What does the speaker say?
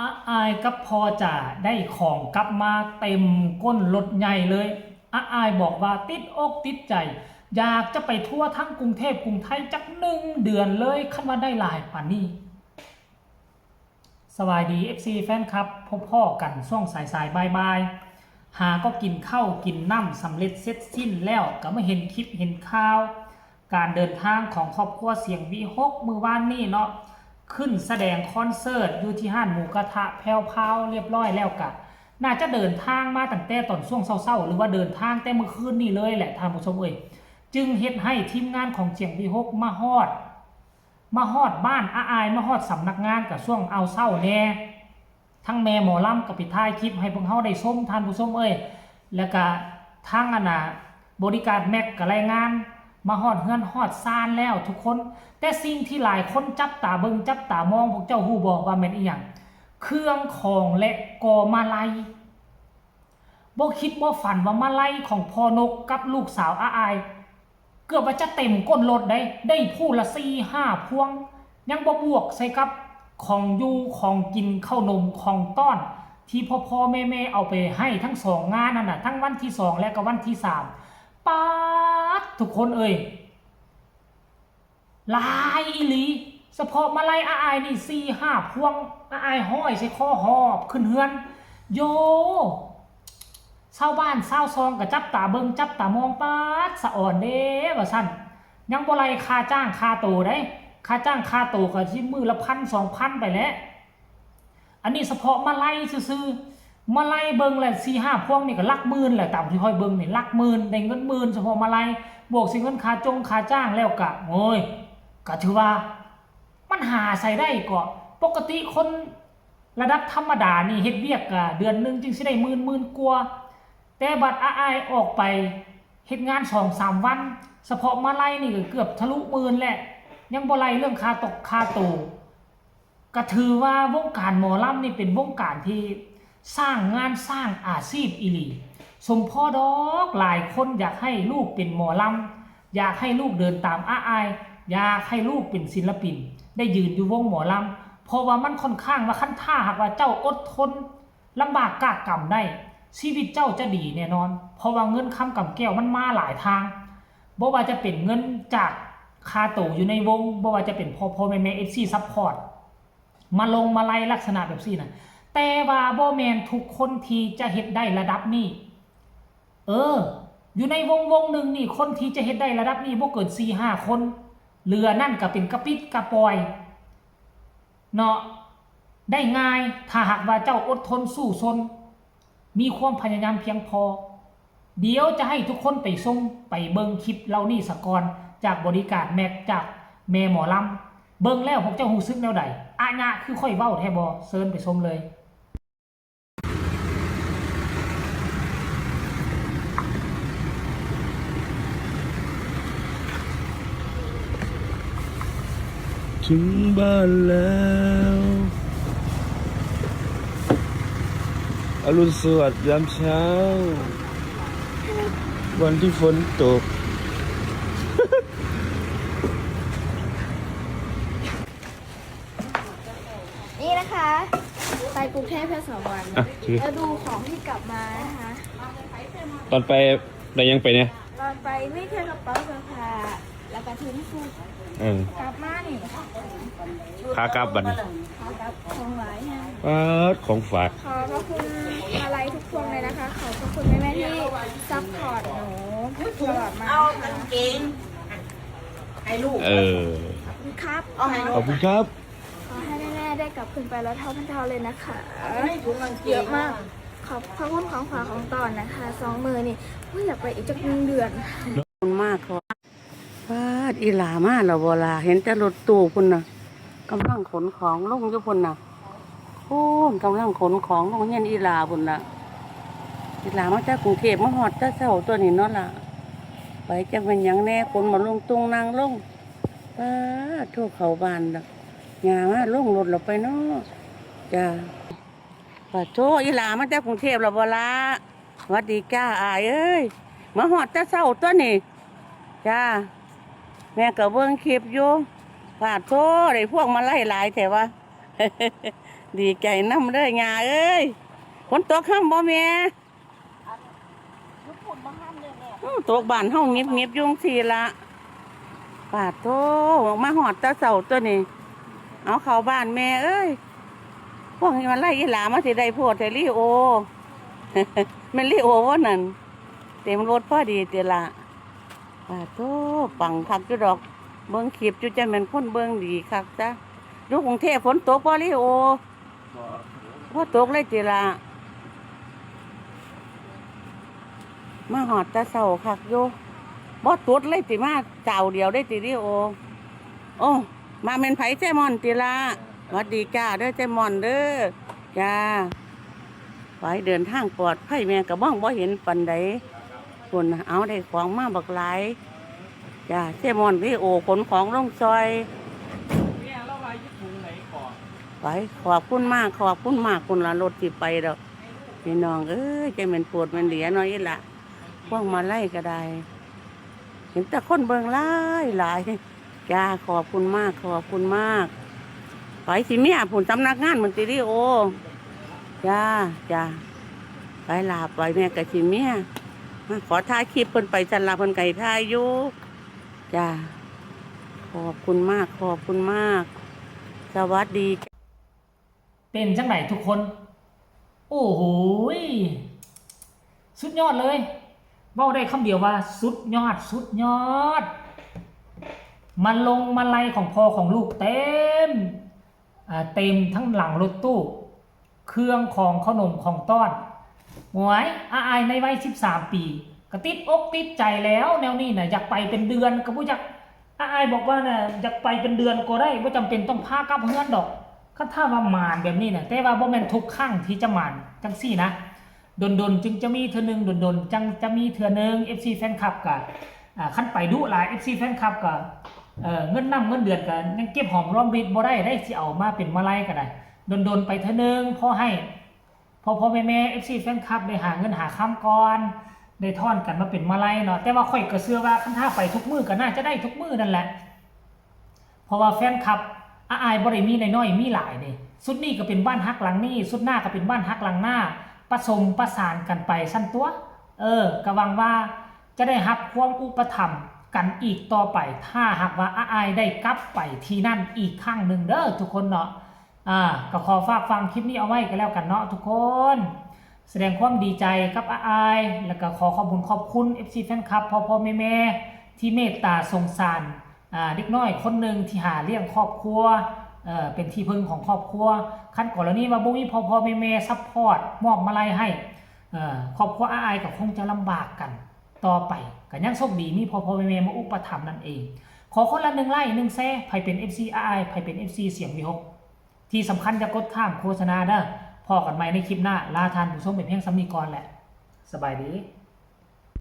อายกับพอจะได้ของกลับมาเต็มก้นรถใหญ่เลยอายบอกว่าติดอกติดใจอยากจะไปทั่วทั้งกรุงเทพกรุงไทยจัก1 เดือนเลยคันว่าได้หลายป่านนี้สวัสดี FC แฟนครับพบพ่อกันช่วงสายบายหาก็กินข้าวกินน้ำสำเร็จเสร็จสิ้นแล้วก็มาเห็นคลิปเห็นข่าวการเดินทางของครอบครัวเสียงวีฮกมือวานนี่เนาะขึ้นแสดงคอนเสิร์ตอยู่ที่ห้านหมูกระทะแพรวพาวเรียบร้อยแล้วกะน่าจะเดินทางมาตั้งแต่ตอนช่วงเศร้าๆหรือว่าเดินทางแต่เมื่อคืนนี่เลยแหละท่านผู้ชมจึงเฮ็ดให้ทีมงานของเสียงวีฮกมาฮอดบ้านอายมาฮอดสำนักงานกับช่วงเอาเศร้าแน่ทั้งแม่หมอลำกับปิดท้ายคลิปให้พวกเขาได้ชมท่านผู้ชมแล้วก็ทั้งบริการแม็กกับรายงานมาฮอดเฮือนฮอดซานแล้วทุกคนแต่สิ่งที่หลายคนจับตาเบิงจับตามองพวกเจ้าฮู้บอกว่าแม่นอีหยังเครื่องของและกอมาลัยบ่คิดบ่ฝันว่ามาลัยของพ่อนกกับลูกสาวอายเกือบว่าจะเต็มก้นรถได้ผู้ละ4-5 พวงยังบ่บวกใส่กับของอยู่ของกินข้าวนมของต้อนที่พ่อแม่เอาไปให้ทั้ง2 งานนั่นน่ะทั้งวันที่2และก็วันที่3ป๊าดทุกคนลายอีหลีเฉพาะมาลัยอายนี่4-5 พวงอายห้อยใส่คอหอบขึ้นเฮือนโยชาวบ้านชาวซองก็จับตาเบิงจับตามองป๊าดสะอ่อนเด้ว่าซั่นยังบ่ไล่ค่าจ้างค่าโตได้ค่าจ้างค่าโตก็สิมื้อละ1,000-2,000ไปแล้วอันนี้เฉพาะมาลัยซื่อๆมาลัยเบิงแหละ4-5 พวงนี่ก็หลักหมื่นแหละตามที่ค่อยเบิงนี่หลักหมื่นได้เงินหมื่นเฉพาะมาลัยบวกสิเงินค่าค่าจ้างแล้วก็โอ้ยก็ถือว่ามันหาใส่ได้ก็ปกติคนระดับธรรมดานี่เฮ็ดเวียกก็เดือนนึงจึงสิได้หมื่นกว่าแต่บัดอายออกไปเฮ็ดงาน2-3 วันเฉพาะมาลัยนี่ก็เกือบทะลุหมื่นแหละยังบ่ไล่เรื่องค่าตกค่าโตก็ถือว่าวงการหมอลำนี่เป็นวงการที่สร้างงานสร้างอาชีพอีหลีสมพ่อดอกหลายคนอยากให้ลูกเป็นหมอลำอยากให้ลูกเดินตามอายอยากให้ลูกเป็นศิลปินได้ยืนอยู่วงหมอลำเพราะว่ามันค่อนข้างว่าขั้นท่าหากว่าเจ้าอดทนลำบากกากกำได้ชีวิตเจ้าจะดีแน่นอนเพราะว่าเงินคำกำแก้วมันมาหลายทางบ่ว่าจะเป็นเงินจากคาโตอยู่ในวงบ่ว่าจะเป็นพ่อแม่ FC ซัพพอร์ตมาไล่ลักษณะแบบนี้นะแต่ว่าบ่แมนทุกคนที่จะเฮ็ดได้ระดับนี้อยู่ในวงหนึ่งนี่คนที่จะเฮ็ดได้ระดับนี้บ่เกิน4-5 คนเหลือนั่นก็เป็นกระปิดกระปอยเนาะได้ง่ายถ้าหากว่าเจ้าอดทนสู้ซนมีความพยายามเพียงพอเดี๋ยวจะให้ทุกคนไปส่งไปเบิ่งคลิปเรานี่สะก่อนจากบริการแม็กจากแม่หมอลำเบิ่งแล้วพวกเจ้าฮู้สึกแนวใดอาญะคือค่อยเว้าแท้บ่เชิญไปชมเลยถึงบ้านแล้วอรุณสวัสดิ์ยามเช้าวันที่ฝนตกนี่นะคะไปกรุงเทพแค่2 วันแล้วดูของที่กลับมานะคะตอนไปได้ยังไปเนี่ยตอนไปไม่แค่กระเป๋าเสื้อผ้าแล้วก็ทิ้งฟูกลับมานี่ขากลับบัดนี้ขากลับของหลายฮะของฝากขอบพระคุณมาลัยทุกพวงเลยนะคะขอบพระคุณแม่ๆที่ซัพพอร์ตหนูตลอดมาเอากางเกงให้ลูกขอบคุณครับขอบคุณครับขอให้แม่ๆได้กลับคืนไปแล้วเท่าพันเท่าเลยนะคะเยอะมากขอบพระคุณของฝากของตอนนะคะ2 มือนี่อยากไปอีกจัก1 เดือนมากเขาฟาดอีหลามาแล้วบ่ล่ะเห็นแต่รถตู้พุ่นน่ะกำลังขนของลงอยู่พุ่นน่ะโอ้กำลังขนของลงเฮียนอีหลาพุ่นน่ะอีหลามาจากกรุงเทพมาฮอดแต่เช้าตัวนี้เนาะล่ะไปจังเป็นหยังแน่คนมาลงตุงนางลงโทษเขาบ้านล่ะยามาลงรถเราไปเนาะจ้าโทษอีหลามาจากกรุงเทพแล้วบ่ล่ะสวัสดีจ้าอายเอ้ยมาฮอดแต่เช้าตัวนี้จ้าแม่ก็เบิ่งคลิปอยู่ฝาดโทษไอ้พวกมาไล่หลายแต่ว่า ดีใจนำเด้อยาเอ้ยฝนตกห้ามบ่แม่ตกบ้านเฮาเงียบๆอยู่จังซี่ล่ะปาดโตมาฮอดตาเช้าตัวนี้เอาเข้าบ้านแม่เอ้ยพวกนี้มันไล่อีหลามาสิได้โพดแต่ลีโอ แม่นลีโอว่านั่นเต็มรถพอดีติล่ะปาดโตปังคักอยู่ดอกเบิ่งคลิปอยู่จังแม่นคนเบิ่งดีคักจ้ะอยู่กรุงเทพฝนตกบ่ลีโอบ่ตกเลยติล่ะมาหอดตาเศร้าคักอยู่บ่ตุดเลยติมาเจ้าเดียวได้ติลีโอโอ้มาเป็นไผแจมอนติล่ะหวัดดีจ้าเด้อแจมอนเด้อจ้าไปเดินทางปลอดภัยแม่ก็บ่เห็นปานใดคนเอาได้ของมาบักหลายจ้าแจมอนลีโอขนของลงซอยไปขอบคุณมากคุณละรถที่ไปดอกพี่น้องเอ้ยใจมันปวดมันเหลียน้อยละพวกมาไล่ก็ได้เห็นแต่คนเบิ่งหลายจ้าขอบคุณมากไปสิเมียผลสำนักงานมันติริโอจ้าไปลาไปแม่กับสิเมียขอถ่ายคลิปเพิ่นไปจันลาเพิ่นไก่ถ่ายอยู่จ้าขอบคุณมากสวัสดี เป็นจังไหนทุกคน โอ้โหสุดยอดเลยเว้าได้คำเดียวว่าสุดยอดมันลงมาลัยของพ่อของลูกเต็มทั้งหลังรถตู้เครื่องของขนมของต้อนหมวยอายในวัย13 ปีกระติดอกติดใจแล้วแนวนี้น่ะอยากไปเป็นเดือนก็บ่อยากอายบอกว่าน่ะอยากไปเป็นเดือนก็ได้บ่จำเป็นต้องพากลับเฮือนดอกคันถ้าว่ามานแบบนี้น่ะแต่ว่าบ่แม่นทุกครั้งที่จะมานจังซี่นะดนจึงจะมีเทื่อนึงดนจังจะมีเทื่อนึง FC แฟนคลับก็คันไปดุหลาย FC แฟนคลับก็เงินเงินเดือนก็ยังเก็บหอมรอมริบบ่ได้สิเอามาเป็นมาลัยก็ได้ดนไปเทื่อนึงพอให้พอแม่ FC แฟนคลับได้หาเงินหาค้ำก่อนได้ทอนกันมาเป็นมาลัยเนาะแต่ว่าข่อยก็เชื่อว่าคันถ้าไปทุกมื้อก็น่าจะได้ทุกมื้อนั่นแหละเพราะว่าแฟนคลับอายบ่ได้มีน้อยๆมีหลายนี่สุดนี้ก็เป็นบ้านฮักหลังนี้สุดหน้าก็เป็นบ้านฮักหลังหน้าผสมประสานกันไปสั้นตัวก็หวังว่าจะได้รับความอุปถัมภ์กันอีกต่อไปถ้าหากว่าอายได้กลับไปที่นั่นอีกครั้งหนึ่งเด้อทุกคนเนาะก็ขอฝากฟังคลิปนี้เอาไว้กันแล้วกันเนาะทุกคนแสดงความดีใจกับอายแล้วก็ขอขอบคุณ FC แฟนคลับพ่อแม่ที่เมตตาสงสารเด็กน้อยคนหนึ่งที่หาเลี้ยงครอบครัวเป็นที่พึ่งของครอบครัวขั้นกรณีว่าบ่มีพ่อแม่ซัพพอร์ตมอบมาลัยให้ครอบครัวอายก็คงจะลำบากกันต่อไปก็ยังโชคดีมีพ่อแม่มาอุปถัมภ์นั่นเองขอคนละ1 ไลค์ 1 แชร์ใครเป็น FC อายใครเป็น FC เสียงวิหกที่สำคัญจะกดข้ามโฆษณาเด้อพอกันใหม่ในคลิปหน้าลาทานผู้ชมเป็นเพียงซ้ำนี้ก่อนแหละสบายดี